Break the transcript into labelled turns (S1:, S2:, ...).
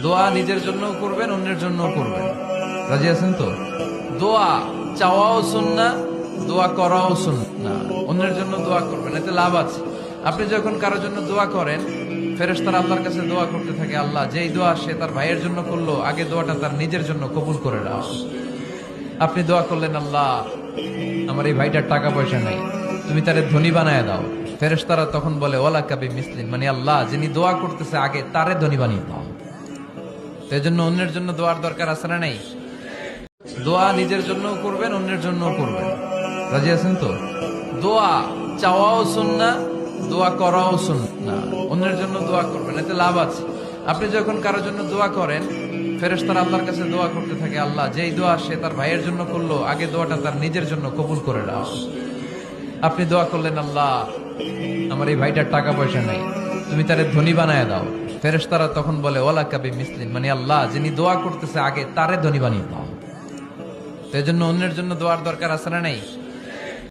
S1: দোয়া নিজের জন্যও করবেন, অন্যের জন্যও করবেন। রাজি আছেন তো? দোয়া চাওয়াও সুন্নাহ, দোয়া করাও সুন্নাহ। অন্যের জন্য দোয়া করবেন, এতে লাভ আছে। আপনি যখন কারোর জন্য দোয়া করেন, ফেরেশতারা আল্লাহর কাছে দোয়া করতে থাকে, আল্লাহ যেই দোয়া সে তার ভাইয়ের জন্য করলো, আগে দোয়াটা তার নিজের জন্য কবুল করে নাও। আপনি দোয়া করলেন, আল্লাহ আমার এই ভাইটার টাকা পয়সা নাই, তুমি তারে ধনী বানায় দাও। ফেরেশতারা তখন বলে ওয়ালা কাবি মিসলিন, মানে আল্লাহ যিনি দোয়া করতেছে আগে তারে ধনী বানিয়ে দাও। তো এই জন্য অন্যের জন্য দোয়ার দরকার আছে না নাই? দোয়া নিজের জন্যও করবেন, অন্যের জন্যও করবেন। রাজি আছেন তো? দোয়া চাওয়াও সুন্নাহ, দোয়া করাও সুন্নাহ। অন্যের জন্য দোয়া করবেন, এতে লাভ আছে। আপনি যখন কারোর জন্য দোয়া করেন, ফেরেশতারা আল্লাহর কাছে দোয়া করতে থাকে, আল্লাহ যেই দোয়া সে তার ভাইয়ের জন্য করলো, আগে দোয়াটা তার নিজের জন্য কবুল করে নাও। আপনি দোয়া করলেন, আল্লাহ আমার এই ভাইটার টাকা পয়সা নাই, তুমি তারে ধনী বানায় দাও। ফেরেশতারা তখন বলে ওয়ালা কাবি মিসলিন, মানে আল্লাহ যিনি দোয়া করতেছে আগে তারে ধনী বানিয়ে দাও। তো এই জন্য অন্যের জন্য দোয়ার দরকার আছে না নাই?